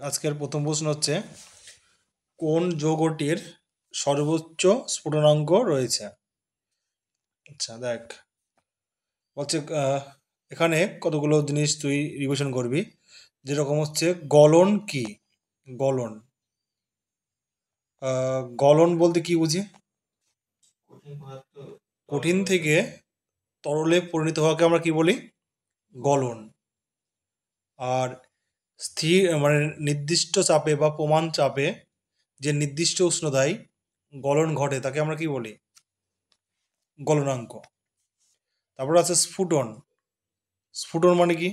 আজকের প্রথম প্রশ্ন হচ্ছে, কোন যৌগটির সর্বোচ্চ স্ফুটনাঙ্ক রয়েছে? আচ্ছা দেখ, বলছে এখানে কতগুলো জিনিস তুই রিভিশন করবি। যেরকম হচ্ছে গলন কি? গলন গলন বলতে কি বুঝি? কঠিন থেকে তরলে পরিণত হওয়াকে আমরা কি বলি? গলন। আর স্থির মানে নির্দিষ্ট চাপে বা প্রমাণ চাপে যে নির্দিষ্ট উষ্ণতায় গলন ঘটে তাকে আমরা কি বলি? গলনাঙ্ক। তারপর আছে স্ফুটন। স্ফুটন মানে কি?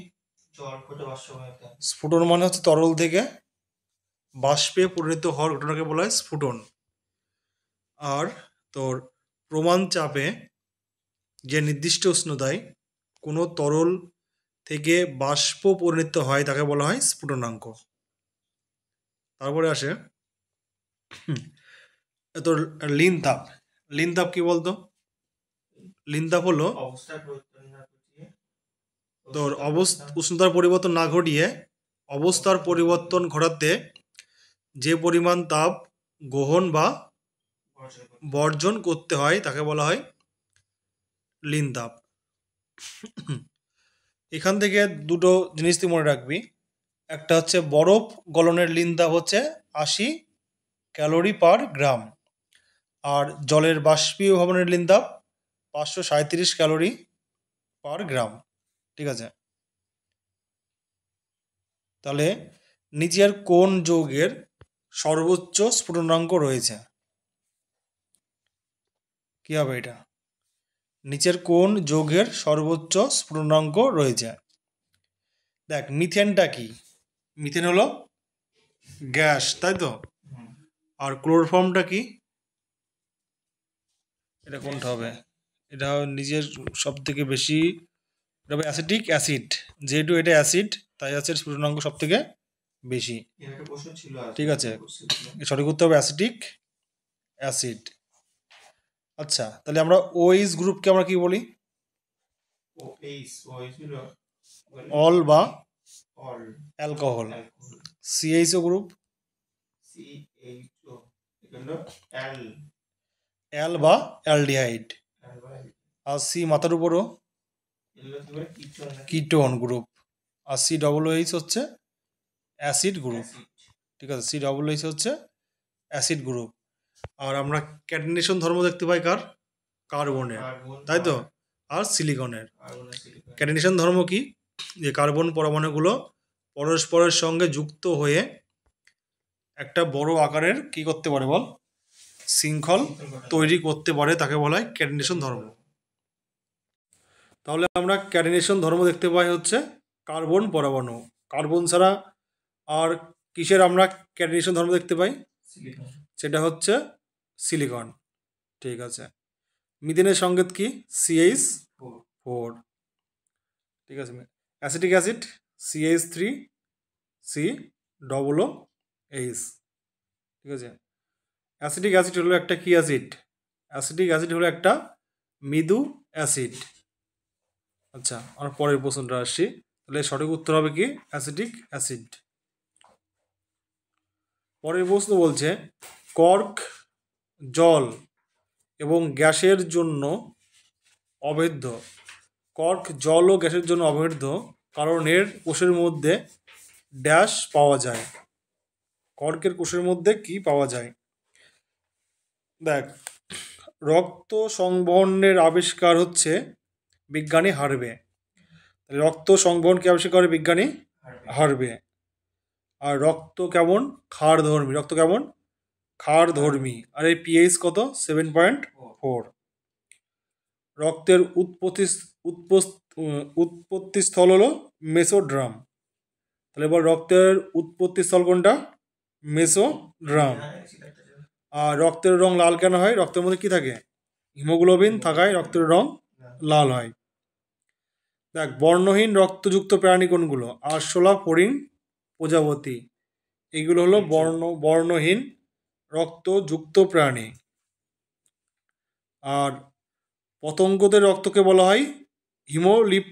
স্ফুটন মানে হচ্ছে তরল থেকে বাষ্পে পরিণত হওয়ার ঘটনাকে বলা হয় স্ফুটন। আর তোর প্রমাণ চাপে যে নির্দিষ্ট উষ্ণতায় কোনো তরল থেকে বাষ্প পরিণত হয় তাকে বলা হয় স্ফুটনাঙ্ক। তারপরে আসে তোর লিন তাপ। লিন তাপ কি বলতো? লিন তাপ হলো তোর উষ্ণতার পরিবর্তন না ঘটিয়ে অবস্থার পরিবর্তন ঘটাতে যে পরিমাণ তাপ গ্রহণ বা বর্জন করতে হয় তাকে বলা হয় লিন তাপ। এখান থেকে দুটো জিনিস তুই মনে রাখবি। একটা হচ্ছে বরফ গলনের লিন তাপ হচ্ছে 80 ক্যালোরি পার গ্রাম, আর জলের বাষ্পীভবনের লিন তাপ 537 ক্যালোরি পার গ্রাম। ঠিক আছে, তাহলে নিচের কোন যৌগের সর্বোচ্চ স্ফুটনাঙ্ক রয়েছে? কি হবে এটা? নিচের কোন যৌগের সর্বোচ্চ স্ফুটনাঙ্ক রয়েছে? দেখ, মিথেনটা কি? মিথেন হলো গ্যাস, তাই তো? আর ক্লোরোফর্মটা কি? এটা কোনটা হবে? এটা নিজের সব থেকে বেশি, এটা হবে অ্যাসিটিক অ্যাসিড। যেহেতু এটা অ্যাসিড তাই আছে স্ফুটনাঙ্ক সব থেকে বেশি। ঠিক আছে, সঠিক উত্তর হবে অ্যাসিটিক অ্যাসিড। আচ্ছা, তাহলে আমরা ওএইচ গ্রুপকে আমরা কি বলি? অল বা অ্যালকোহল। সিএইচও গ্রুপ, অ্যাল বা অ্যালডিহাইড। আর সি মাথার উপরও কিটোন গ্রুপ। আর সি ডবল এইচ হচ্ছে অ্যাসিড গ্রুপ। ঠিক আছে, সি ডবল এইচ হচ্ছে অ্যাসিড গ্রুপ। আর আমরা ক্যাটিনেশন ধর্ম দেখতে পাই কার? কার্বনের, তাই তো? আর সিলিকনের। ক্যাটিনেশন ধর্ম কি? যে কার্বন পরমাণুগুলো পরস্পরের সঙ্গে যুক্ত হয়ে একটা বড় আকারের কি করতে পারে বল? শৃঙ্খল তৈরি করতে পারে, তাকে বলা হয় ক্যাটিনেশন ধর্ম। তাহলে আমরা ক্যাটিনেশন ধর্ম দেখতে পাই হচ্ছে কার্বন পরমাণু। কার্বন ছাড়া আর কিসের আমরা ক্যাটিনেশন ধর্ম দেখতে পাই? সেটা হচ্ছে সিলিকন। ঠিক আছে, মিথেনের সংকেত কি? CH4। ঠিক আছে, acetic acid CH3 C double H. ঠিক আছে, অ্যাসিটিক অ্যাসিড হলো একটা কি অ্যাসিড? অ্যাসিটিক অ্যাসিড হলো একটা মৃদু অ্যাসিড। আচ্ছা, আমরা পরের প্রশ্নটা আসছি। তাহলে সঠিক উত্তর হবে কি? Acetic acid. পরের প্রশ্ন বলছে, কর্ক জল এবং গ্যাসের জন্য অবৈধ। কর্ক জল ও গ্যাসের জন্য অবৈধ কারণ এর কোষের মধ্যে ড্যাশ পাওয়া যায়। কর্কের কোষের মধ্যে কি পাওয়া যায়? দেখ, রক্ত সংবহনের আবিষ্কার হচ্ছে বিজ্ঞানী হার্ভে। রক্ত সংবহন কি আবিষ্কার করে? বিজ্ঞানী হার্ভে। আর রক্ত কেমন? ক্ষারধর্মী। রক্ত কেমন? ক্ষারধর্মী। আর এই পিএইচ কত? 7.4। রক্তের উৎপত্তি স্থল হলো মেসোড্রাম। তাহলে এবার রক্তের উৎপত্তি স্থল কোনটা? মেসোড্রাম। আর রক্তের রং লাল কেন হয়? রক্তের মধ্যে কি থাকে? হিমোগ্লোবিন থাকায় রক্তের রং লাল হয়। দেখ, বর্ণহীন রক্তযুক্ত প্রাণী কোনগুলো? আরশোলা, ফড়িং, প্রজাপতি। এইগুলো হলো বর্ণহীন রক্তযুক্ত প্রাণী। আর পতঙ্গদের রক্তকে বলা হয় হিমোলিপ।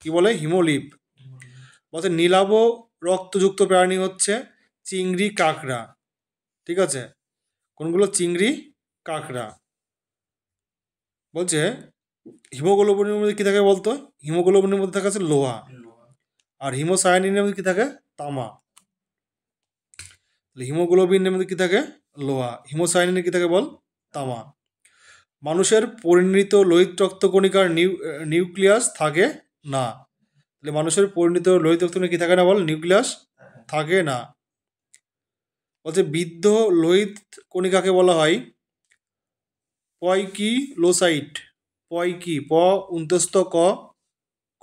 কি বলে? হিমোলিপ। বলতে নীলাভ রক্তযুক্ত প্রাণী হচ্ছে চিংড়ি, কাঁকড়া, ঠিক আছে? কোনগুলো? চিংড়ি, কাঁকড়া। বলছে হিমোগ্লোবিনের মধ্যে কী থাকে বলতো? হিমোগ্লোবিনের মধ্যে থাকে আছে লোহা, আর হিমোসায়ানিনের মধ্যে কী থাকে? তামা। হিমোগ্লোবিনের মধ্যে কী থাকে? লোহা। হিমোসায়ানিনে কী থাকে বল? তামা। মানুষের পরিণত লোহিত রক্তকণিকার নিউক্লিয়াস থাকে না। তাহলে মানুষের পরিণত লোহিত রক্তকণিকা কী থাকে না বল? নিউক্লিয়াস থাকে না। বলছে বৃদ্ধ লোহিত কণিকাকে বলা হয় পয়কিলোসাইট। পয়কি, প উন্তস্ত ক,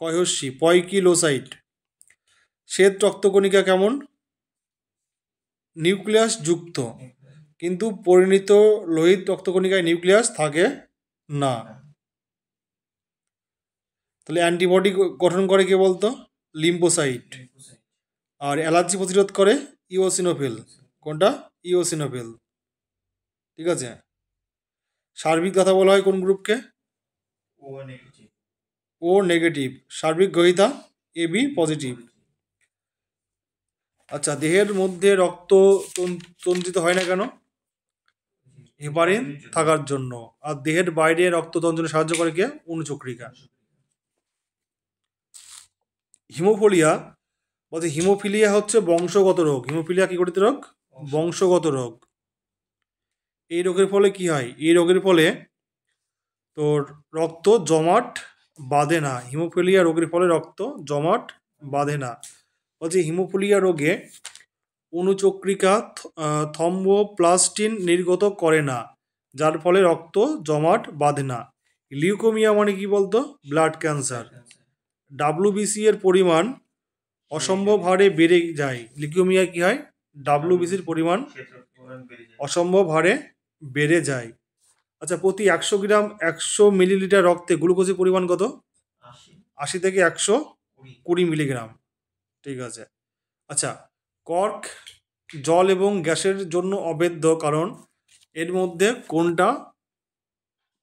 কয়হস্যি, পয়কিলোসাইট। শ্বেত রক্তকণিকা কেমন? নিউক্লিয়াস যুক্ত, কিন্তু পরিণত লোহিত রক্তকণিকায় নিউক্লিয়াস থাকে না। তাহলে অ্যান্টিবডি গঠন করে কে বলতো? লিম্ফোসাইট। আর অ্যালার্জি প্রতিরোধ করে ইওসিনোফিল। কোনটা? ইওসিনোফিল। ঠিক আছে। সার্বিক কথা বলা হয় কোন গ্রুপকে? ও নেগেটিভ। সার্বিক গ্রহিতা এবি পজিটিভ। আচ্ছা, দেহের মধ্যে রক্ত তঞ্চিত হয় না কেন? হেপারিন থাকার জন্য। আর দেহের বাইরে রক্ত তঞ্চনে সাহায্য করে কে? অনুচক্রিকা। হিমোফিলিয়া বলছে হিমোফিলিয়া হচ্ছে বংশগত রোগ। হিমোফিলিয়া কি গঠিত রোগ? বংশগত রোগ। এই রোগের ফলে কি হয়? এই রোগের ফলে তোর রক্ত জমাট বাঁধে না। হিমোফিলিয়া রোগের ফলে রক্ত জমাট বাঁধে না। বলছে হিমোফিলিয়া রোগে অনুচক্রিকা থ্রম্বোপ্লাস্টিন নির্গত করে না, যার ফলে রক্ত জমাট বাঁধে না। লিউকোমিয়া মানে কি বলতো? Blood cancer. ডাব্লিউবিসি এর পরিমাণ অসম্ভব হারে বেড়ে যায়। লিউকোমিয়া কি হয়? ডাব্লিউবিসির পরিমাণ অসম্ভব হারে বেড়ে যায়। আচ্ছা, প্রতি 100 গ্রাম 100 মিলিলিটার রক্তে গ্লুকোজের পরিমাণ কত? 80 থেকে 120 মিলিগ্রাম। ঠিক আছে। আচ্ছা, কর্ক জল এবং গ্যাসের জন্য অবেদ্য, কারণ এর মধ্যে কোনটা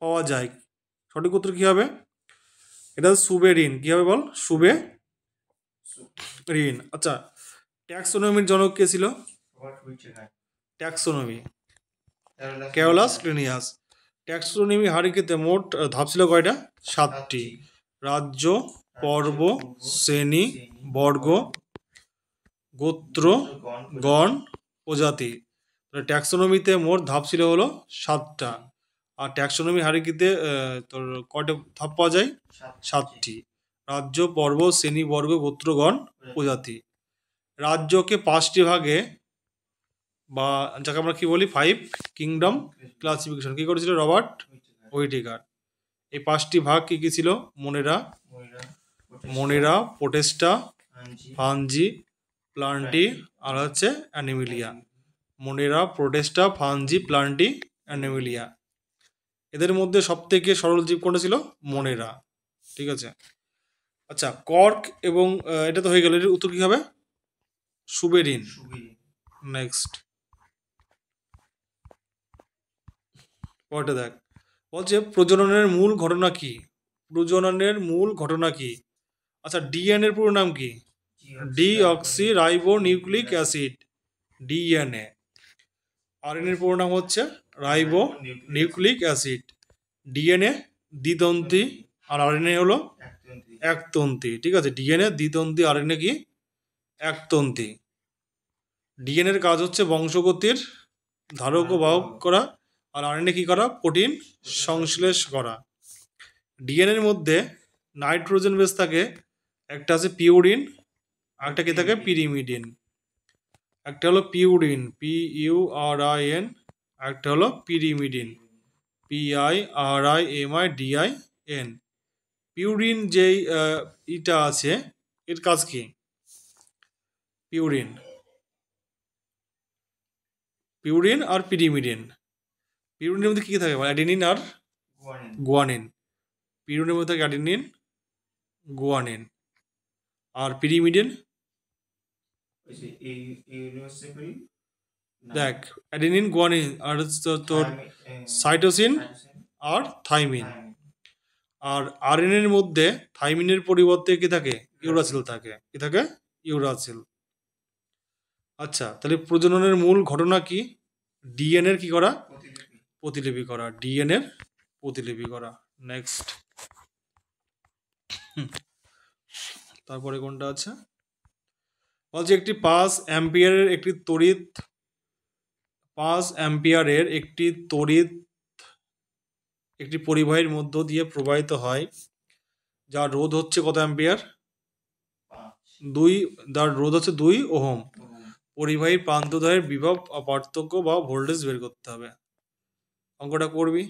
পাওয়া যায়? সঠিক উত্তর কী হবে? এটা সুবেরিন। কী হবে বল? সুবেরিন। আচ্ছা, ট্যাক্সোনমির জনক কে ছিল? Taxonomy Carolus Linnaeus. ট্যাক্সোনমি হারিকেতে মোট ধাপ ছিল কয়টা? 7টি। রাজ্য, পর্ব, শ্রেণী, বর্গ, গোত্র, গণ, প্রজাতি। ট্যাক্সোনমিতে মোট ধাপ ছিল হলো 7টা। আর ট্যাক্সোনমি হারিকিতে তোর কয়টা ধাপ পাওয়া যায়? 7টি। রাজ্য, পর্ব, শ্রেণী, বর্গ, গোত্র, গণ, প্রজাতি। রাজ্যকে 5টি ভাগে, বা যাকে আমরা কি বলি 5 কিংডম ক্লাসিফিকেশন, কি করেছিল রবার্ট হুইটেকার। এই 5টি ভাগ কি কি ছিল? মোনেরা, প্রোটেস্টা, ফানজি, প্লান্টি, আর হচ্ছে animalia. Monera, protista, fungi, plantae, animalia. এদের মধ্যে সবথেকে সরল জীব কোনটা ছিল? মোনেরা। ঠিক আছে। আচ্ছা, কর্ক এবং এটা তো হয়ে গেল। এর উত্তর কি হবে? সুবেরিন। নেক্সট পরটা দেখ। বলছে প্রজননের মূল ঘটনা কি? প্রজননের মূল ঘটনা কি? আচ্ছা, ডিএনএর পুরো নাম কি? Deoxy ribo nucleic acid, DNA. RNA এর পুরো নাম হচ্ছে রাইবো নিউক্লিক অ্যাসিড। ডিএনএ দ্বিতন্ত্রী, আর আরএনএ হলো একতন্ত্রী। ঠিক আছে। ডিএনএ দ্বিতন্ত্রী, আরএনএ কি? একতন্ত্রী। ডিএনএর কাজ হচ্ছে বংশগতির ধারক ও বাহক করা, আর আরএনএ কি করা? প্রোটিন সংশ্লেষ করা। ডিএনএর মধ্যে নাইট্রোজেন বেস থাকে, একটা আছে পিউরিন, আরেকটা কি থাকে? পিরিমিডিন। একটা হলো পিউরিন, PURIN, একটা হলো পিরিমিডিন, PIRIMIDIN। পিউরিন যেই ইটা আছে, এর কাজ কি? পিউরিন আর পিরিমিডিন। পিউরিনের মধ্যে কী থাকে? অ্যাডেনিন আর গুয়ানিন। পিউরিনের মধ্যে থাকে অ্যাডেনিন, গুয়ানিন। আর পিরিমিডিন দেখ, অ্যাডেনিন, গুয়ানিন, আর তোর সাইটোসিন আর থাইমিন। আর আরএনএর মধ্যে থাইমিনের পরিবর্তে কি থাকে? ইউরাসিল থাকে। কি থাকে? ইউরাসিল। আচ্ছা, তাহলে প্রজননের মূল ঘটনা কি? ডিএনএর কি করা? প্রতিলিপি করা। ডিএনএর প্রতিলিপি করা। নেক্সট। তারপরে কোনটা আছে? বলছে একটি 5 অ্যাম্পিয়ারের একটি তড়িৎ একটি পরিবাহীর মধ্য দিয়ে প্রবাহিত হয়, যার রোধ হচ্ছে কত অ্যাম্পিয়ার? 2। যার রোধ হচ্ছে 2 ওহম। পরিবাহীর প্রান্তদ্বয়ের বিভব পার্থক্য বা ভোল্টেজ বের করতে হবে। অঙ্কটা করবি?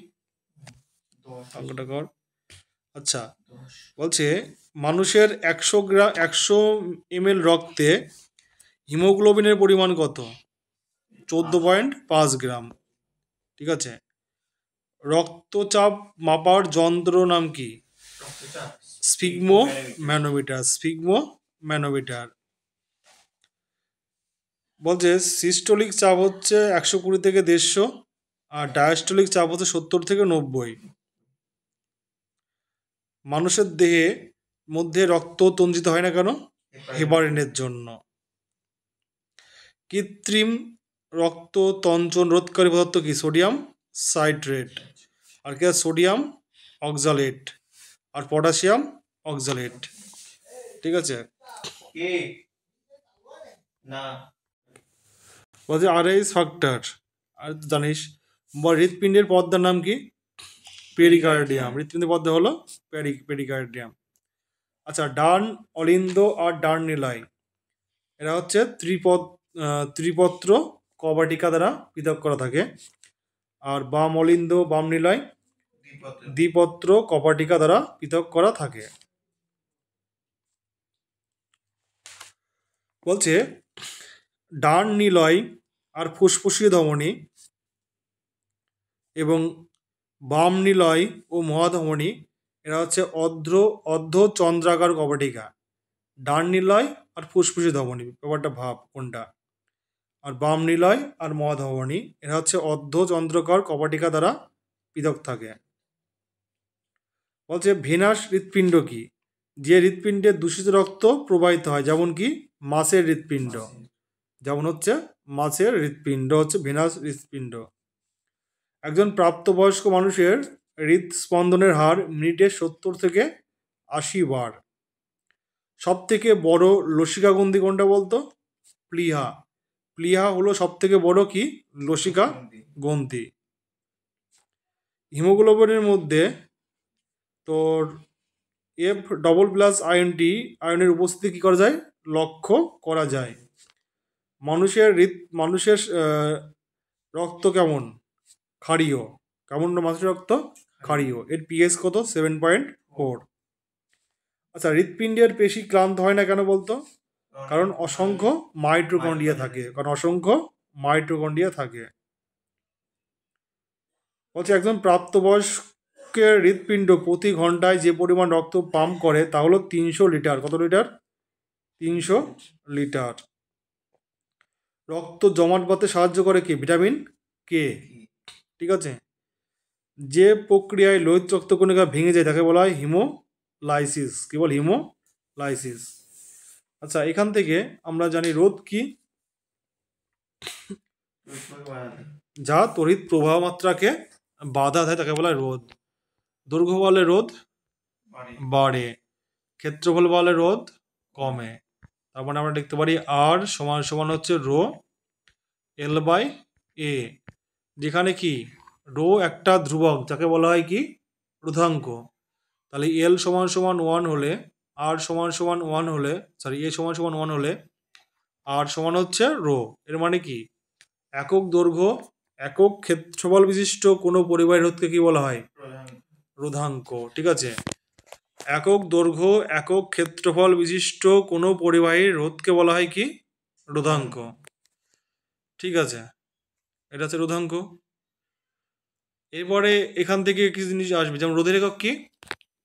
অঙ্কটা কর। আচ্ছা, বলছে মানুষের 100 ml রক্তে হিমোগ্লোবিনের পরিমাণ কত? 14.5 গ্রাম। ঠিক আছে। রক্তচাপ মাপার যন্ত্র নাম কি? স্ফিগমোম্যানোমিটার। বলছে সিস্টোলিক চাপ হচ্ছে 120 থেকে 150, আর ডায়াস্টোলিক চাপ হচ্ছে 70 থেকে 90। মানুষের দেহে মধ্যে রক্ত তঞ্জিত হয় না কেন? হেপারিনের জন্য। কৃত্রিম রক্ত তঞ্চন রোধকারী পদার্থ কি? Sodium citrate. আর কি? সোডিয়াম অক্সালেট আর পটাশিয়াম অক্সালেট। ঠিক আছে। বলছে আরএইচ ফ্যাক্টর। আর জানিস হৃৎপিণ্ডের পর্দার নাম কি? পেরিকার্ডিয়াম। হৃৎপিণ্ডের পর্দা হলো পেরিকার্ডিয়াম। আচ্ছা, ডান অলিন্দ আর ডান নিলয় এরা হচ্ছে ত্রিপত্র কবাটিকা দ্বারা পৃথক করা থাকে। আর বাম অলিন্দ বাম নিলয় দ্বিপত্র কপাটিকা দ্বারা পৃথক করা থাকে। বলছে ডান নিলয় আর ফুসফুসীয় ধমনী এবং বাম নিলয় ও মহাধমনী এরা হচ্ছে অর্ধ চন্দ্রাকার কপাটিকা। ডান নিলয় আর ফুসফুসীয় ধমনী, ব্যাপারটা ভাব কোনটা। আর বাম নিলয় আর মহাধমনী এরা হচ্ছে অর্ধ চন্দ্রাকার কপাটিকা দ্বারা পৃথক থাকে। বলছে ভেনাস হৃৎপিণ্ড কি? যে হৃৎপিণ্ডে দূষিত রক্ত প্রবাহিত হয়, যেমন কি মাছের হৃৎপিণ্ড। যেমন হচ্ছে মাছের হৃৎপিণ্ড হচ্ছে ভেনাস হৃৎপিণ্ড। একজন প্রাপ্তবয়স্ক মানুষের হৃদস্পন্দনের হার মিনিটে 70 থেকে 80 বার। সব থেকে বড় লসিকা গ্রন্থি কোনটা বলতো? প্লীহা হলো সব থেকে বড় কি লসিকা গ্রন্থি। হিমোগ্লোবিনের মধ্যে তোর F++ আয়নের উপস্থিতি কি করা যায়? লক্ষ্য করা যায়। মানুষের রক্ত কেমন? ক্ষারীয়। কেমন মানুষের রক্ত? ক্ষারীয়। এর pH কত? 7.4। আচ্ছা, হৃৎপিণ্ডের পেশি ক্লান্ত হয় না কেন বলতো? কারণ অসংখ্য মাইটোকন্ড্রিয়া থাকে। বলছে একজন প্রাপ্তবয়স্কের হৃৎপিণ্ড প্রতি ঘন্টায় যে পরিমাণ রক্ত পাম্প করে তা হলো 300 লিটার। কত লিটার? 300 লিটার। রক্ত জমাট বাঁধতে সাহায্য করে কি? Vitamin K. ঠিক আছে। যে প্রক্রিয়ায় লোহিত রক্তকণিকা ভেঙে যায় তাকে বলা হয় হিমোলাইসিস। কি বল? হিমোলাইসিস। আচ্ছা, এখান থেকে আমরা জানি রোধ কি? যা তড়িৎ প্রবাহ মাত্রাকে বাধা দেয় তাকে বলা হয় রোধ। দৈর্ঘ্য বলে রোধ বাড়ে, ক্ষেত্রফল বলে রোধ কমে। তার মানে আমরা লিখতে পারি আর সমান সমান হচ্ছে রো L/A, যেখানে কি রো একটা ধ্রুবক যাকে বলা হয় কি? রোধাঙ্ক। তাহলে L সমান সমান 1 হলে, আর সমান সমান 1 হলে, সরি A সমান সমান 1 হলে আর সমান হচ্ছে রো। এর মানে কি একক দৈর্ঘ্য একক ক্ষেত্রফল বিশিষ্ট কোনো পরিবাহী রোধকে কি বলা হয়? রোধাঙ্ক। ঠিক আছে। একক দৈর্ঘ্য একক ক্ষেত্রফল বিশিষ্ট কোনো পরিবাহীর রোধকে বলা হয় কি? রোধাঙ্ক। ঠিক আছে, এটা হচ্ছে রোধাঙ্ক। এরপরে এখান থেকে কিছু জিনিস আসবে, যেমন রোধের একক কি?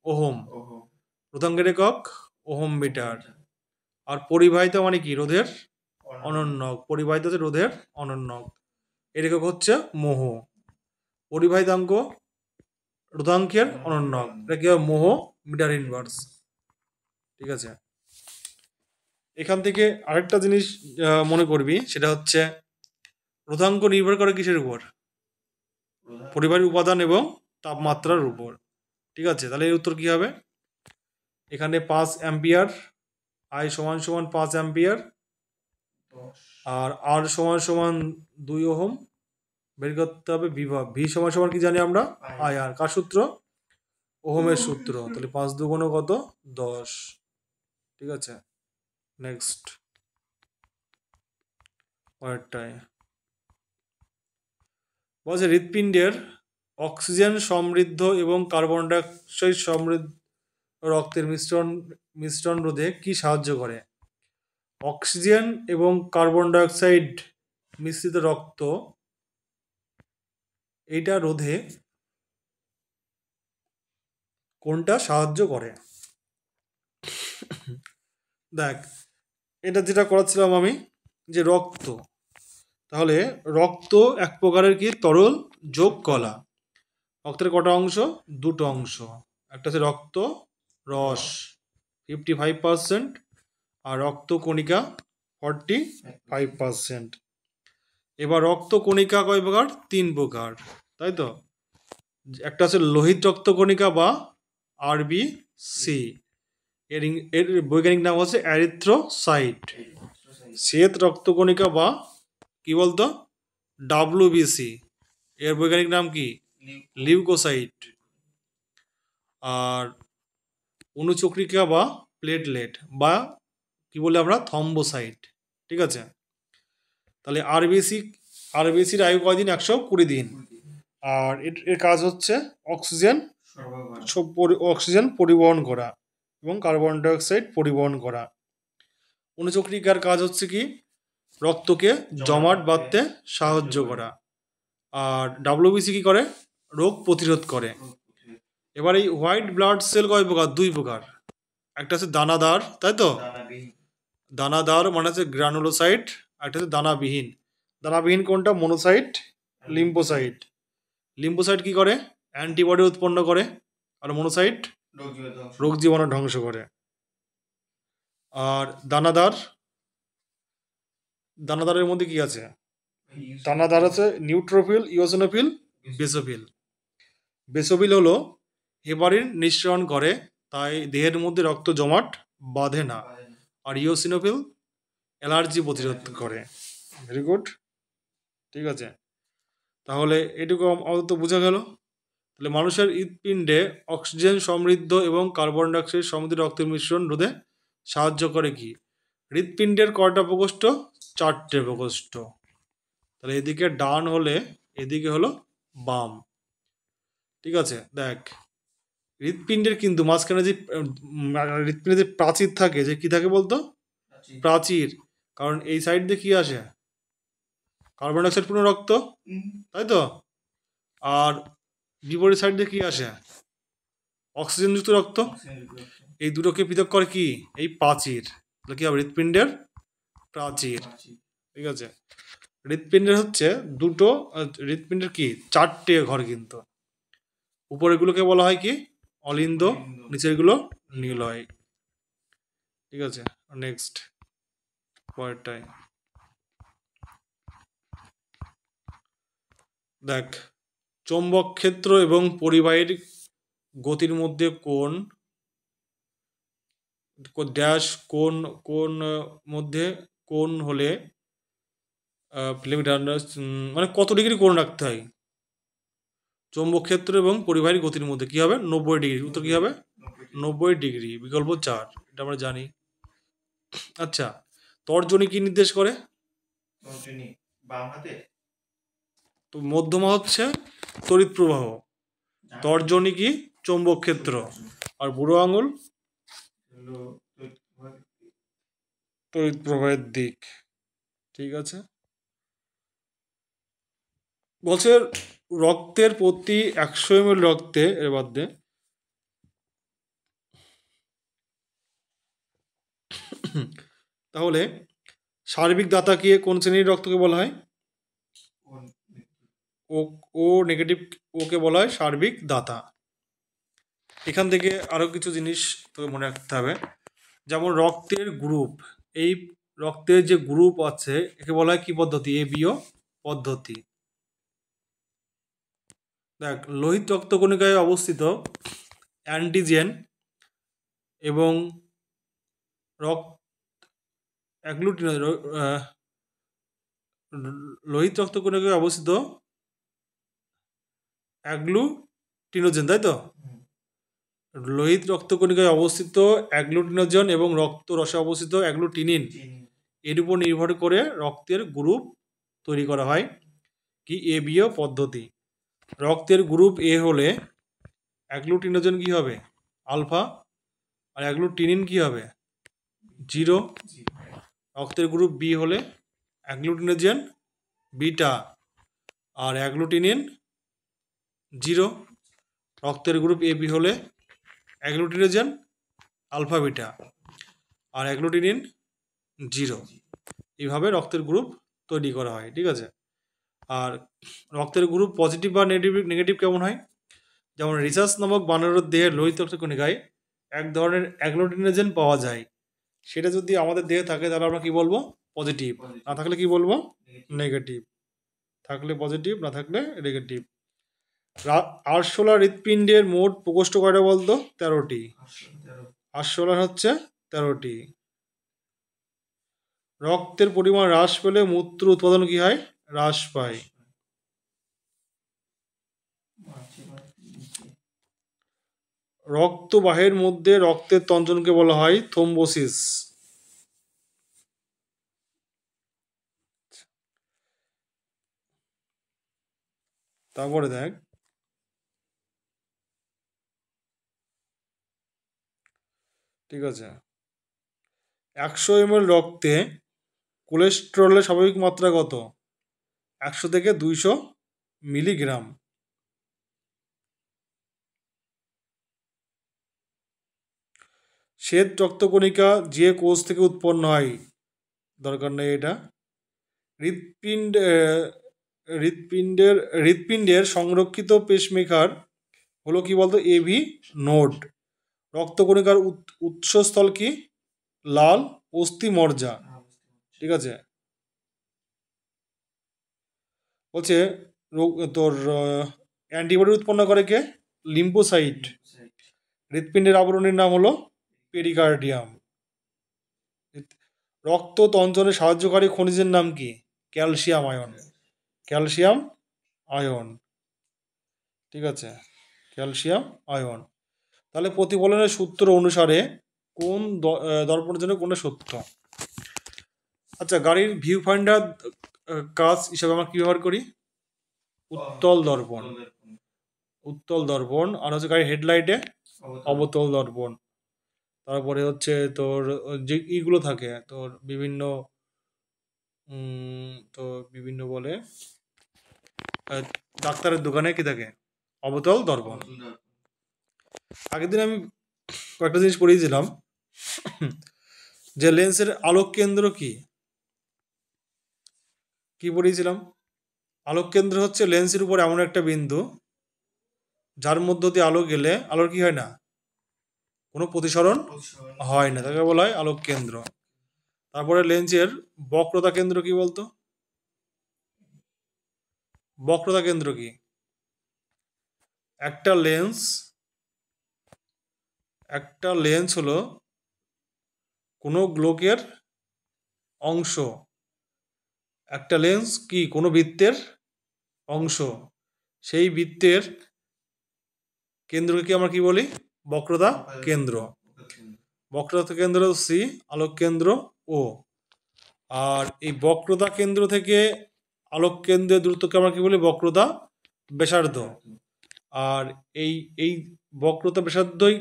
ওহম। রোধাঙ্কের একক ওহম মিটার। আর পরিবাহিতা মানে কি? রোধের অনন্যক। পরিবাহিতা হচ্ছে রোধের অনন্যক। এর একক হচ্ছে মোহ। পরিবাহিতাঙ্ক রোধাঙ্কের অনন্যক, এটা কি হয়? মোহ মিটার ইনভার্স। ঠিক আছে। এখান থেকে আরেকটা জিনিস মনে করবি, সেটা হচ্ছে রোধাঙ্ক নির্ভর করে কিসের উপর? পরিবাহীর উপাদান এবং তাপমাত্রার উপর। ঠিক আছে, তাহলে এর উত্তর কি হবে? এখানে 5 অ্যাম্পিয়ার, আই সমান সমান 5 অ্যাম্পিয়ার, আর আর সমান সমান 2 ওহম। বের করতে হবে বিভব, ভি সমান সমান কি জানি আমরা? আই আর। কার সূত্র? ওহমের সূত্র। তাহলে 5 দুগুণ কত? 10। ঠিক আছে, নেক্সট পরেরটায় বলছে হৃৎপিণ্ডের অক্সিজেন সমৃদ্ধ এবং কার্বন ডাইঅক্সাইড সমৃদ্ধ রক্তের মিশ্রণ রোধে কি সাহায্য করে? অক্সিজেন এবং কার্বন ডাইঅক্সাইড মিশ্রিত রক্ত, এইটা রোধে কোনটা সাহায্য করে? দেখ, এটা যেটা করাচ্ছিলাম আমি, যে রক্ত, তাহলে রক্ত এক প্রকারের কি তরল যোগ কলা। রক্তের কটা অংশ? দুটো অংশ। একটা হচ্ছে রক্ত রস 55%, আর রক্ত কণিকা 45%। এবার রক্ত কণিকা কয় প্রকার? 3 প্রকার, তাই তো। একটা আছে লোহিত রক্ত কণিকা বা আরবিসি, এর বৈজ্ঞানিক নাম হচ্ছে অ্যারিথ্রোসাইট। শ্বেত রক্তকণিকা বা কি বলতো? ডাব্লিউবিসি, এর বৈজ্ঞানিক নাম কি? লিউকোসাইট। আর অনুচক্রিকা বা প্লেটলেট বা কি বলে আমরা? থম্বোসাইট। ঠিক আছে, তাহলে আরবিসির আয়ু কয়দিন? 120 দিন। আর এর কাজ হচ্ছে অক্সিজেন পরিবহন করা এবং কার্বন ডাইঅক্সাইড পরিবহন করা। অনুচক্রিকার কাজ হচ্ছে কি? রক্তকে জমাট বাঁধতে সাহায্য করা। আর ডাব্লিউবিসি কি করে? রোগ প্রতিরোধ করে। এবার এই হোয়াইট ব্লাড সেল কয় প্রকার? 2 প্রকার। একটা হচ্ছে দানাদার, তাই তো। দানাদার মানে হচ্ছে গ্রানুলোসাইট, আর একটা হচ্ছে দানাবিহীন। দানাবিহীন কোনটা? Monocyte, lymphocyte. লিম্ফোসাইট কি করে? অ্যান্টিবডি উৎপন্ন করে, আর মনোসাইট রোগ জীবাণু ধ্বংস করে। আর দানাদারের মধ্যে কি আছে? দানাদার আছে নিউট্রোফিল, ইওসিনোফিল, বেসোফিল। বেসোফিল হলো হেপারিন নিঃসরণ করে, তাই দেহের মধ্যে রক্ত জমাট বাঁধে না। আর ইওসিনোফিল অ্যালার্জি প্রতিরোধ করে। Very good. ঠিক আছে, তাহলে এটুকু আমাদের তো বোঝা গেল। তাহলে মানুষের হৃৎপিণ্ডে অক্সিজেন সমৃদ্ধ এবং কার্বন ডাইঅক্সাইড সমৃদ্ধ রক্তের মিশ্রণ রোধে সাহায্য করে কি? হৃৎপিণ্ডের কয়টা প্রকোষ্ঠ? 4টে প্রকোষ্ঠ। তাহলে এদিকে ডান হলে এদিকে হলো বাম। ঠিক আছে, দেখ, হৃৎপিণ্ডের কিন্তু মাঝখানে যে হৃৎপিণ্ডে যে প্রাচীর থাকে, যে কি থাকে বলতো? প্রাচীর। কারণ এই সাইড দিয়ে কি আসে? কার্বন ডাইঅক্সাইড পূর্ণ রক্ত, তাই তো। আর বিপরীত সাইড দিয়ে কি আসে? অক্সিজেনযুক্ত রক্ত। এই দুটোকে পৃথক করে কি? এই প্রাচীর। তাহলে কি হবে? হৃৎপিণ্ডের প্রাচীর। ঠিক আছে, হৃৎপিণ্ডের হচ্ছে দুটো, হৃৎপিণ্ডের কি 4টে ঘর কিন্তু। উপরেগুলোকে বলা হয় কি? অলিন্দ, নিচেরগুলো নিলয়। ঠিক আছে, নেক্সট পরেরটায় দেখ, চৌম্বক ক্ষেত্র এবং পরিবাহীর গতির মধ্যে ড্যাশ কোন মধ্যে কোন হলে মানে কত ডিগ্রি কোণ রাখতে হয়? চৌম্বক ক্ষেত্র এবং পরিবাহীর গতির মধ্যে কি হবে? 90 ডিগ্রি। উত্তর কি হবে? 90 ডিগ্রি, বিকল্প 4। এটা আমরা জানি। আচ্ছা, তর্জনী কি নির্দেশ করে? তো মধ্যমা হচ্ছে তড়িৎ প্রবাহ, তর্জনী কি? চৌম্বক ক্ষেত্র, আর বুড়ো আঙুল তড়িৎ প্রবাহের দিক। ঠিক আছে, বলছে রক্তের প্রতি 100 ml রক্তে এর মধ্যে তাহলে সার্বিক দাতা কি? কোন শ্রেণীর রক্তকে বলা হয়? ও নেগেটিভ, ওকে বলা হয় সার্বিক দাতা। এখান থেকে আরো কিছু জিনিস তোকে মনে রাখতে হবে, যেমন রক্তের গ্রুপ, এই রক্তের যে গ্রুপ আছে একে বলা হয় কি পদ্ধতি? এবিও পদ্ধতি। দেখ, লোহিত রক্তকণিকায় অবস্থিত অ্যান্টিজেন এবং রক্ত অ্যাগ্লুটিন লোহিত রক্তকণিকায় অবস্থিত অ্যাগ্লুটিনোজেন, তাই তো? লোহিত রক্তকণিকায় অবস্থিত অ্যাগ্লুটিনোজেন এবং রক্ত রসে অবস্থিত অ্যাগ্লুটিনিন এর উপর নির্ভর করে রক্তের গ্রুপ তৈরি করা হয় কি? এবিও পদ্ধতি। রক্তের গ্রুপ এ হলে অ্যাগ্লুটিনোজেন কি হবে? আলফা। আর অ্যাগ্লুটিনিন কি হবে? 0। রক্তের গ্রুপ বি হলে অ্যাগ্লুটিনোজেন বিটা আর অ্যাগ্লুটিনিন 0। রক্তের গ্রুপ এ বি হলে অ্যাগ্লুটিনোজেন আলফা বিটা আর অ্যাগ্লুটিনিন 0। এইভাবে রক্তের গ্রুপ তৈরি করা হয়, ঠিক আছে? আর রক্তের গ্রুপ পজিটিভ বা নেগেটিভ কেমন হয়? যেমন রিসাস নামক বানরের দেহে লোহিত রক্তকণিকায় এক ধরনের অ্যাগ্লুটিনোজেন পাওয়া যায়, সেটা যদি আমাদের দেহে থাকে তাহলে আমরা কি বলবো? পজিটিভ। না থাকলে কি বলবো? নেগেটিভ। থাকলে পজিটিভ, না থাকলে নেগেটিভ। আরশোলা হৃৎপিণ্ডের মোট প্রকোষ্ঠ কয়টা বলতো? 13টি। আরশোলার হচ্ছে 13টি। রক্তের পরিমাণ হ্রাস পেলে মূত্র উৎপাদন কি হয়? হ্রাস পায়। রক্তবাহের মধ্যে রক্তের তঞ্চনকে বলা হয় থ্রোম্বোসিস। তারপরে দেখ, ঠিক আছে, 100 ml রক্তে কোলেস্টেরলের স্বাভাবিক মাত্রা কত? 100 থেকে 200 মিলিগ্রাম। শ্বেত রক্তকণিকা যে কোষ থেকে উৎপন্ন হয়, দরকার নেই এটা। হৃৎপিণ্ডের সংরক্ষিত পেসমেকার হলো কি বলতো? AV node. রক্তকণিকার উৎসস্থল কি? লাল অস্থিমজ্জা, ঠিক আছে? বলছে তোর অ্যান্টিবডি উৎপন্ন করে কে? লিম্ফোসাইট। হৃৎপিণ্ডের আবরণীর নাম হলো পেরিকার্ডিয়াম। রক্ত তঞ্চনে সাহায্যকারী খনিজের নাম কি? Calcium ion. ক্যালসিয়াম আয়ন, ঠিক আছে, ক্যালসিয়াম আয়ন। তাহলে প্রতিফলনের সূত্র অনুসারে কোন দর্পণের জন্য কোনটা সত্য? আচ্ছা, গাড়ির ভিউ ফাইন্ডার কাজ হিসাবে আমরা কি ব্যবহার করি? উত্তল দর্পণ। উত্তল দর্পণ। আর হচ্ছে গাড়ির হেডলাইটে অবতল দর্পণ। তারপরে হচ্ছে তোর যে ইগুলো থাকে তোর বিভিন্ন তো বিভিন্ন বলে ডাক্তারের দোকানে কি থাকে? অবতল দর্পণ। আগের দিন আমি কয়েকটা জিনিস পড়িয়েছিলাম যে লেন্সের আলোক কেন্দ্র কি? কি পড়িয়েছিলাম? আলোক কেন্দ্র হচ্ছে লেন্সের উপর এমন একটা বিন্দু যার মধ্য দিয়ে আলো গেলে আলোর কি হয় না? কোনো প্রতিসরণ হয় না, তাকে বলা হয় আলোক কেন্দ্র। তারপরে লেন্সের বক্রতা কেন্দ্র কি বলতো? বক্রতা কেন্দ্র কি? একটা লেন্স হলো কোনো গোলকের অংশ। একটা লেন্স কি? কোনো বৃত্তের অংশ। সেই বৃত্তের কেন্দ্রকে কি আমরা কি বলি? বক্রতা কেন্দ্র। বক্রতা কেন্দ্র সি, আলোক কেন্দ্র ও। আর এই বক্রতা কেন্দ্র থেকে আলোক কেন্দ্রের দূরত্বকে আমরা কি বলি? বক্রতা ব্যাসার্ধ। আর এই এই বক্রতা ব্যাসার্ধই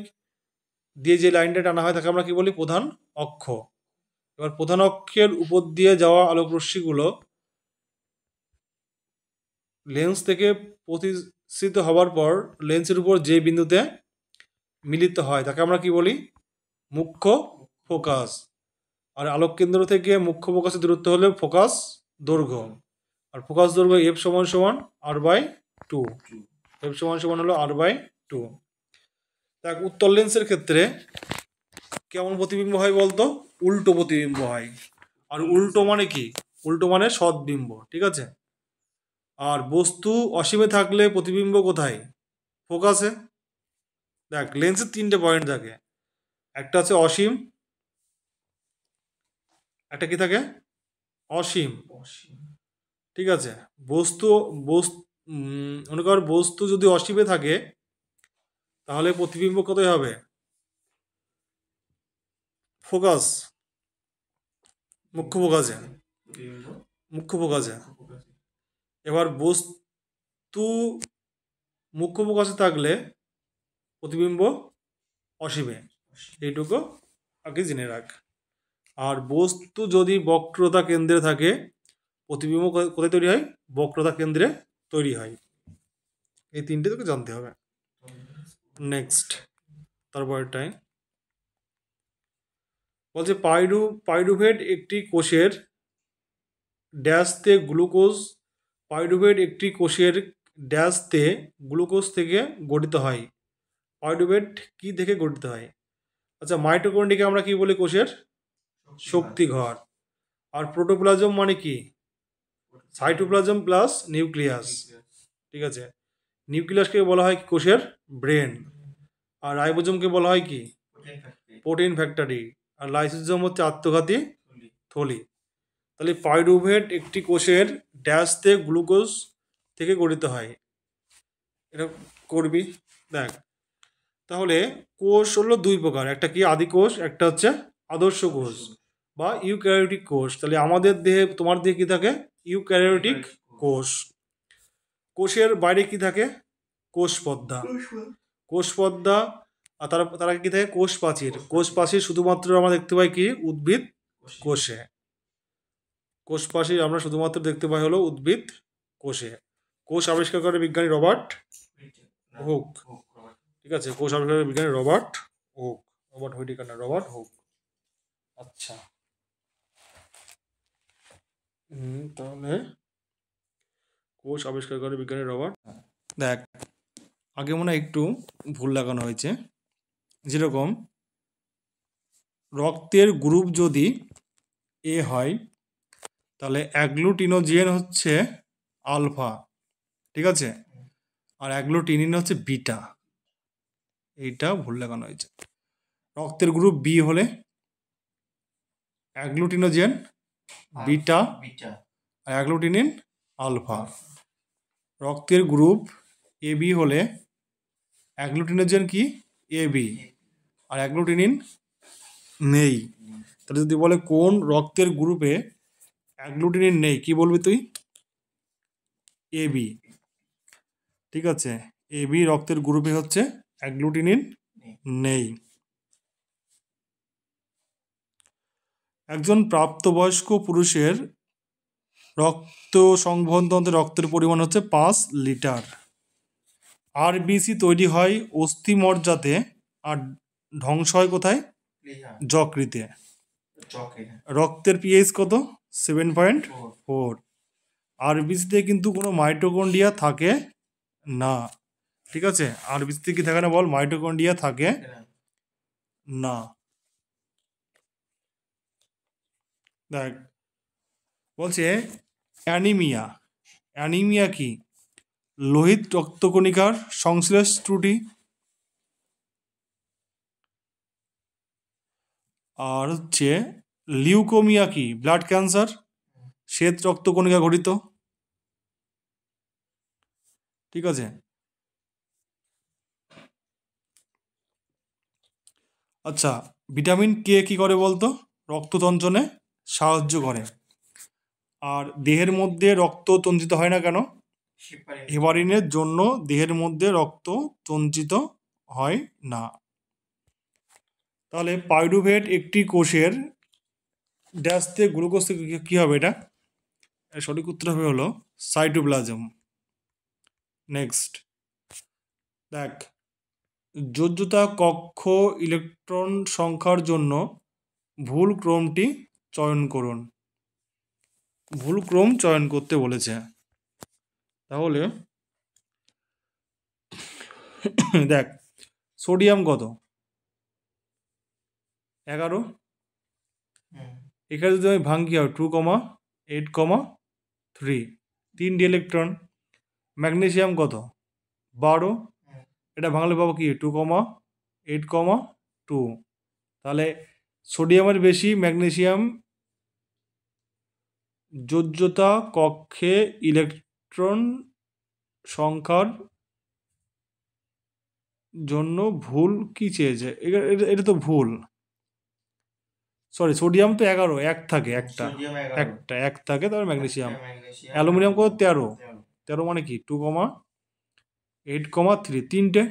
দিয়ে যে লাইনটা টানা হয় তাকে আমরা কি বলি? প্রধান অক্ষ। এবার প্রধান অক্ষের উপর দিয়ে যাওয়া আলোক রশ্মিগুলো লেন্স থেকে প্রতিসৃত হওয়ার পর লেন্সের উপর যে বিন্দুতে মিলিত হয় তাকে আমরা কি বলি? মুখ্য ফোকাস। আর আলোক কেন্দ্র থেকে মুখ্য ফোকাসের দূরত্ব হলো ফোকাস দৈর্ঘ্য। আর ফোকাস দৈর্ঘ্য এফ সমান সমান R/2। এফ সমান সমান হলো R/2। দেখ, উত্তল লেন্সের ক্ষেত্রে কেমন প্রতিবিম্ব হয় বলতো? উল্টো প্রতিবিম্ব হয়। আর উল্টো মানে কি? উল্টো মানে সদ্বিম্ব, ঠিক আছে। আর বস্তু অসীমে থাকলে প্রতিবিম্ব কোথায়? ফোকাসে। দেখ, লেন্সের 3টে পয়েন্ট থাকে, একটা আছে অসীম, একটা কি থাকে? অসীম, ঠিক আছে। বস্তু বস্তু মনে কর বস্তু যদি অসীমে থাকে তাহলে প্রতিবিম্ব কোথায় হবে? ফোকাস, মুখ্য ফোকাসে, মুখ্য ফোকাসে। এবার বস্তু মুখ্য ফোকাসে থাকলে প্রতিবিম্ব অসীমে, এইটুকু আগে জেনে রাখ। আর বস্তু যদি বক্রতা কেন্দ্রে থাকে প্রতিবিম্ব কোথায় তৈরি হয়? বক্রতা কেন্দ্রে তৈরি হয়। এই 3টে তোকে জানতে হবে। নেক্সট, তারপরটাই বলছে পাইরুভেট একটি কোষের ড্যাশতে গ্লুকোজ, পাইরুভেট একটি কোষের ড্যাশতে গ্লুকোজ থেকে গঠিত হয়। পাইরুভেট কি থেকে গঠিত হয়? আচ্ছা, মাইটোকন্ড্রিয়াকে আমরা কি বলি? কোষের শক্তিঘর। আর প্রোটোপ্লাজম মানে কি? সাইটোপ্লাজম প্লাস নিউক্লিয়াস, ঠিক আছে। নিউক্লিয়াসকে বলা হয় কোষের ব্রেন। আর রাইবোজোমকে বলা হয় কি? Protein factory. আর লাইসোজোম হচ্ছে আত্মঘাতী থলি। তাহলে পাইরুভেট একটি কোষের ড্যাশতে গ্লুকোজ থেকে গঠিত হয়, এটা করবি। দেখ, তাহলে কোষ হলো 2 প্রকার, একটা কি আদি কোষ, একটা হচ্ছে আদর্শ কোষ বা ইউক্যারিওটিক কোষ। তাহলে আমাদের দেহে, তোমার দেহে কি থাকে? ইউক্যারিওটিক কোষ। কোষের বাইরে কি থাকে? কোষ পর্দা, কোষ পর্দা। আর তারা তারা কি থাকে? কোষ প্রাচীর। কোষ প্রাচীর শুধুমাত্র আমরা দেখতে পাই কি? উদ্ভিদ কোষে। কোষ প্রাচীর আমরা শুধুমাত্র দেখতে পাই হলো উদ্ভিদ কোষে। কোষ আবিষ্কার করে বিজ্ঞানী রবার্ট হুক, ঠিক আছে। কোষ আবিষ্কার করে বিজ্ঞানী রবার্ট হুক, রবার্ট হুইটেকার না, রবার্ট হুক। আচ্ছা, তাহলে কোষ আবিষ্কার করে বিজ্ঞানী রবার্ট। দেখ, আগে মনে হয় একটু ভুল লাগানো হয়েছে। যেরকম রক্তের গ্রুপ যদি এ হয় তাহলে অ্যাগ্লুটিনোজেন হচ্ছে আলফা, ঠিক আছে। আর অ্যাগ্লুটিনিন হচ্ছে বিটা, এইটা ভুল লাগানো হয়েছে। রক্তের গ্রুপ বি হলে অ্যাগ্লুটিনোজেন বিটা আর অ্যাগ্লুটিনিন আলফা। রক্তের গ্রুপ এ বি হলে অ্যাগ্লুটিনোজেন কি? এ বি আর অ্যাগ্লুটিনিন নেই। তাহলে যদি বলে কোন রক্তের গ্রুপে অ্যাগ্লুটিনিন নেই, কি বলবি তুই? এ বি, ঠিক আছে। এ বি রক্তের গ্রুপে হচ্ছে অ্যাগ্লুটিনিন নেই। একজন প্রাপ্তবয়স্ক পুরুষের রক্ত সংবহনতন্ত্রে রক্তের পরিমাণ হচ্ছে 5 লিটার। আরবিসি তৈরি হয় অস্থিমজ্জাতে আর ধ্বংস হয় কোথায়? যকৃতে। রক্তের পিএইচ কত? 7.4। আরবিসিতে কিন্তু কোনো মাইটোকন্ড্রিয়া থাকে না, ঠিক আছে। আরবিসিতে কি থাকে না বল? মাইটোকন্ড্রিয়া থাকে না। দেখ, বলছে অ্যানিমিয়া। অ্যানিমিয়া কি? লোহিত রক্তকণিকার সংশ্লেষ ত্রুটি। আর হচ্ছে লিউকোমিয়া কি? ব্লাড ক্যান্সার, শ্বেত রক্তকণিকা ঘটিত, ঠিক আছে। আচ্ছা, ভিটামিন কে কি করে বলতো? রক্ত তঞ্চনে সাহায্য করে। আর দেহের মধ্যে রক্ত তঞ্চিত হয় না কেন? হেপারিনের জন্য দেহের মধ্যে রক্ত তঞ্চিত হয় না। তাহলে পাইরুভেট একটি কোষের ড্যাশতে গ্লুকোজ থেকে কী হবে? এটা সঠিক উত্তর হবে হলো সাইটোপ্লাজম। নেক্সট, দেখ, যোজ্যতা কক্ষ ইলেকট্রন সংখ্যার জন্য ভুল ক্রমটি চয়ন করুন। ভুল ক্রম চয়ন করতে বলেছে। তাহলে দেখ, সোডিয়াম কত? 11, এখানে যদি আমি ভাঙি হয় 2,8,3 3 ইলেকট্রন। ম্যাগনেসিয়াম কত 12, এটা ভাঙলে পাবো কি 2,8,2। তাহলে সোডিয়ামের বেশি, ম্যাগনেসিয়াম যোজ্যতা কক্ষে ইলেকট্রন সংখ্যার জন্য ভুল কি চেয়েছে, এটা তো ভুল, সরি সোডিয়াম তো 11, এক থাকে, এক থাকে, তারপর ম্যাগনেসিয়াম। অ্যালুমিনিয়াম কত 13 মানে কি 2,8,3 তিনটে।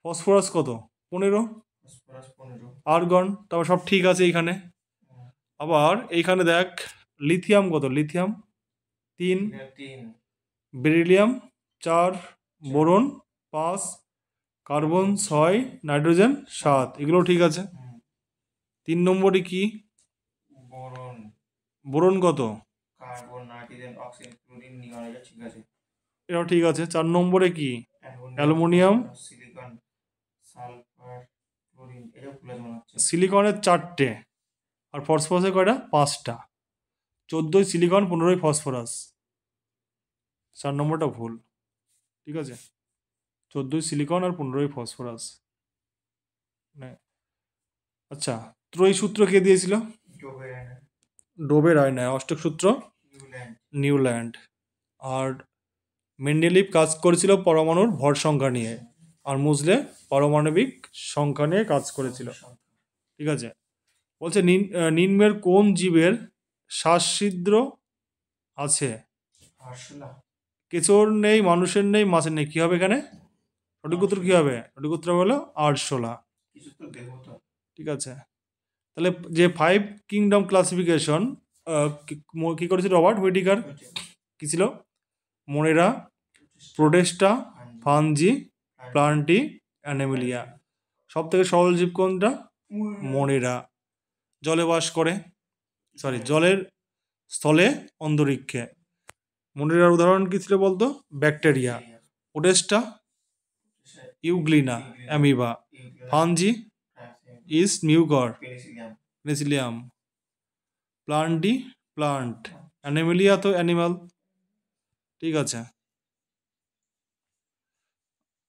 ফসফরাস কত 15, আর্গন, তারপর সব ঠিক আছে এইখানে। আবার এইখানে দেখ লিথিয়াম কত, lithium 3, beryllium 4, boron 5, carbon 6, nitrogen 7, এগুলো ঠিক আছে। 3 নম্বরে কি বোরন কত, এটাও ঠিক আছে। 4 নম্বরে কি অ্যালুমিনিয়াম, সিলিকনের 4টে, আর ফসফরাসের কয়টা 5টা, 14 সিলিকন 15 ফসফরাস। 4 নম্বরটা ভুল, ঠিক আছে, 14 সিলিকন আর 15 ফসফরাস। আচ্ছা, ত্রয়ী সূত্র কে দিয়েছিল, ডোবের আয়নায়, অষ্টক সূত্র নিউল্যান্ড। আর মেন্ডেলিভ কাজ করেছিল পরমাণুর ভর সংখ্যা নিয়ে, আর মুজলে পারমাণবিক সংখ্যা নিয়ে কাজ করেছিল, ঠিক আছে। বলছে নিম্নের কোন জীবের শ্বাসছিদ্র আছে, কেঁচোর নেই, মানুষের নেই, মাছের নেই, কি হবে এখানে, সঠিক উত্তর কি হবে, সঠিক উত্তর হলো আরশোলা, ঠিক আছে। তাহলে যে 5 কিংডম ক্লাসিফিকেশন কি করেছিল রবার্ট হুইটেকার, কি ছিল, মোনেরা, প্রোটেস্টা, ফানজি, প্লান্টি, অ্যানিমেলিয়া। সব থেকে সরল জীব কোনটা, মোনেরা, জলে বাস করে, সরি জলের স্থলে অন্তরিক্ষে। মোনেরার উদাহরণ কি ছিল বলতো, bacteria, protista euglena amoeba, fungi yeast mucor penicillium, plantae plant, animalia তো অ্যানিমাল, ঠিক আছে,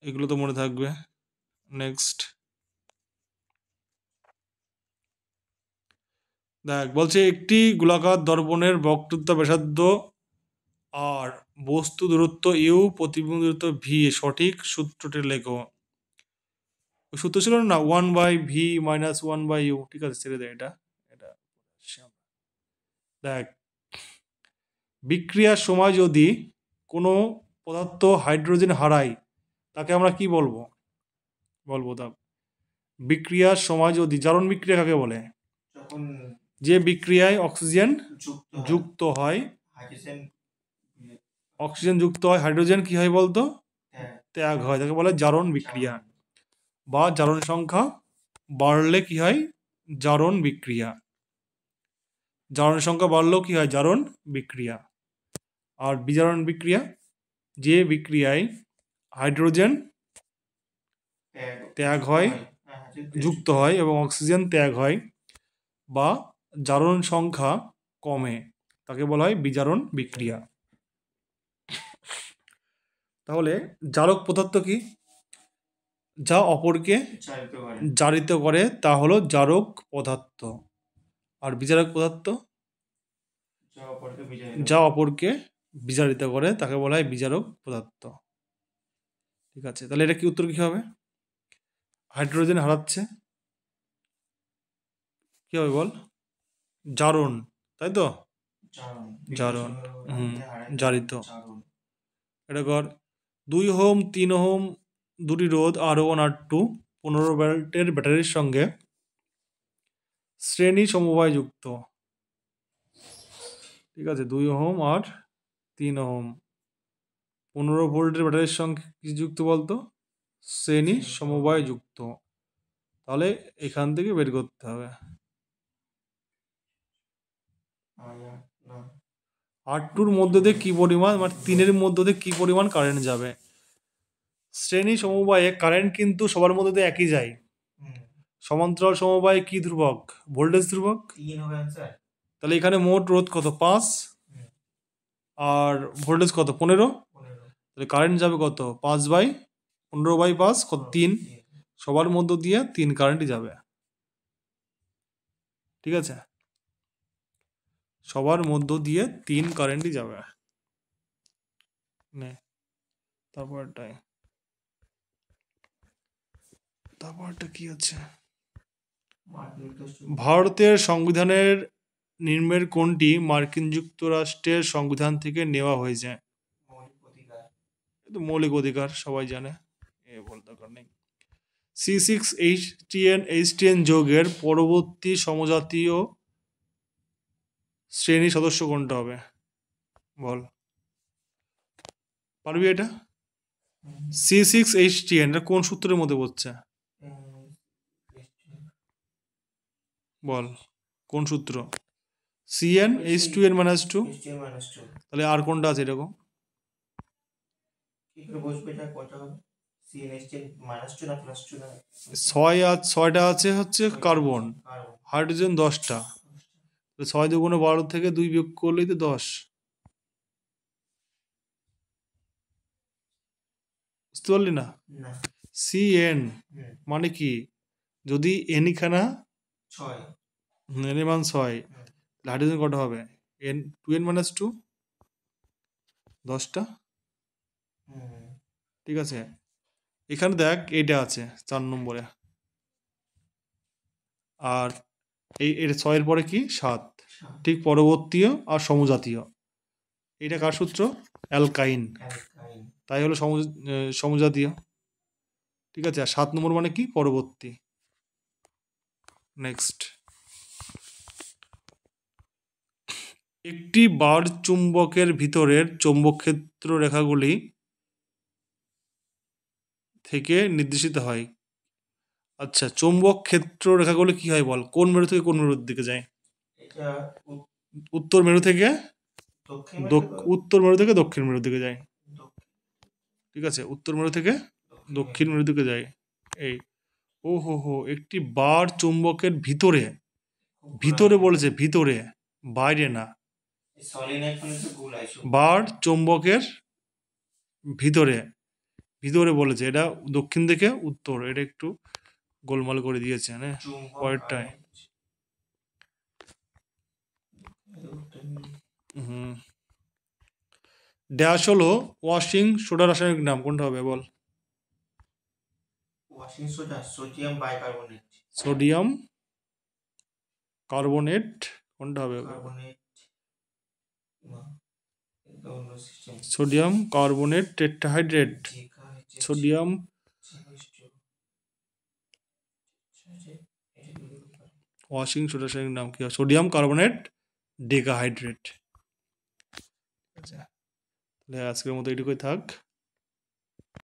এগুলো তো মনে থাকবে। নেক্সট দেখ, বলছে একটি গোলাকার দর্পণের বক্রতা ব্যাসার্ধ আর বস্তু দূরত্ব ইউ, প্রতিবিম্ব দূরত্ব ভি, সঠিক সূত্রটি লেখো। ওই সূত্র ছিল না 1/v - 1/u, ঠিক আছে, ছেড়ে দেয় এটা। দেখ, বিক্রিয়ার সময় যদি কোনো পদার্থ হাইড্রোজেন হারায় তাকে আমরা কি বলবো, তা বিক্রিয়ার সময় যদি, জারণ বিক্রিয়া কাকে বলে, যে বিক্রিয়ায় অক্সিজেন যুক্ত হয়, হাইড্রোজেন কি হয় বলতো, ত্যাগ হয়, তাকে বলে জারণ বিক্রিয়া। বা জারণ সংখ্যা বাড়লে কি হয়, জারণ বিক্রিয়া, জারণ সংখ্যা বাড়লেও কি হয়, জারণ বিক্রিয়া। আর বিজারণ বিক্রিয়া, যে বিক্রিয়ায় হাইড্রোজেন ত্যাগ হয়, যুক্ত হয়, এবং অক্সিজেন ত্যাগ হয়, বা জারণ সংখ্যা কমে, তাকে বলা হয় বিজারণ বিক্রিয়া। তাহলে জারক পদার্থ কি, যা অপরকে জারিত করে তা হলো জারক পদার্থ। আর বিজারক পদার্থ যা অপরকে বিজারিত করে তাকে বলা হয় বিজারক পদার্থ, ঠিক আছে। তাহলে এটা কি উত্তর কি হবে, হাইড্রোজেন হারাচ্ছে, কি হবে বল, জারণ, তাই তো, জারণ, জারিত। এটা কর 2 ওহম 3 ওহম দুটি রোধ R1 R2 15 ভোল্টের ব্যাটারির সঙ্গে শ্রেণী সমবায় যুক্ত, ঠিক আছে, 2 ওহম আর 3 ওহম 15 ভোল্টের ব্যাটারির সঙ্গে কি যুক্ত বলতো, শ্রেণী সমবায় যুক্ত। তাহলে এখান থেকে বের করতে হবে R2-র মধ্যে দিয়ে কি পরিমাণ, মানে 3-এর মধ্যে দিয়ে কি পরিমাণ কারেন্ট যাবে। শ্রেণী সমবায়ে কারেন্ট কিন্তু সবার মধ্যে দিয়ে একই যায়। সমান্তরাল সমবায়ে কি ধ্রুবক, ভোল্টেজ ধ্রুবক, তাহলে এখানে মোট রোধ কত 5 আর ভোল্টেজ কত 15, তাহলে কারেন্ট যাবে কত 5/15/5 কত 3, সবার মধ্য দিয়ে 3 কারেন্টই যাবে। ঠিক আছে, সবার মধ্য দিয়ে 3 কারেন্টই যাবে। নে তারপরটা কি আছে, ভারতের সংবিধানের নিম্নের কোনটি মার্কিন যুক্তরাষ্ট্রের সংবিধান থেকে নেওয়া হয়েছে? মৌলিক অধিকার সবাই জানে, বলতে দরকার নেই। C6H10 যৌগের পরবর্তী সমজাতীয় শ্রেণী সদস্য কোনটা হবে বল, পারবি এটা? C6H10 এটা কোন সূত্রের মধ্যে পড়ছে বল, কোন সূত্র? CnH2n-2, তাহলে আর কোনটা আছে এরকম? ছয়টা আছে হচ্ছে কার্বন, হাইড্রোজেন 10টা, 6 দুগুণে 12 থেকে 2 বিয়োগ করলেই তো 10। বুঝতে পারলি না? Cn মানে কি, যদি n খানা 6, n মান 6, হাইড্রোজেন কত হবে? N2n-2, 10টা। ঠিক আছে, এখানে দেখ এইটা আছে 4 নম্বরে, আর এর 6 পরে কি 7, ঠিক পরবর্তীয় আর সমজাতীয়। এটা কার সূত্র? অ্যালকাইন, তাই হলো সমজাতীয়। ঠিক আছে, আর 7 নম্বর মানে কি পরবর্তী। নেক্সট, একটি বার চুম্বকের ভিতরের চৌম্বক ক্ষেত্র রেখাগুলি থেকে নির্দেশিত হয়। আচ্ছা, চৌম্বক ক্ষেত্র রেখাগুলি কি হয় বল, কোন মেরু থেকে কোন মেরুর দিকে যায়? উত্তর মেরু থেকে দক্ষিণ মেরুর দিকে যায়। ঠিক আছে, উত্তর মেরু থেকে দক্ষিণ মেরুর দিকে যায়। এই হো একটি বার চুম্বকের ভিতরে বলেছে, ভিতরে, বাইরে না। বার চুম্বকের ভিতরে বলেছে, এটা দক্ষিণ থেকে উত্তর, এটা একটু গোলমাল করে দিয়েছে। হ্যাঁ, পরেরটায় ড্যাশ হলো ওয়াশিং সোডা রাসায়নিক নাম, কোনটা হবে বল? সোডিয়াম কার্বনেট, কোনটা হবে? Sodium carbonate tetrahydrate, sodium washing soda রাসায়নিক নাম কি? Sodium carbonate decahydrate. আচ্ছা, তাহলে আজকের মতো এটুকুই থাক।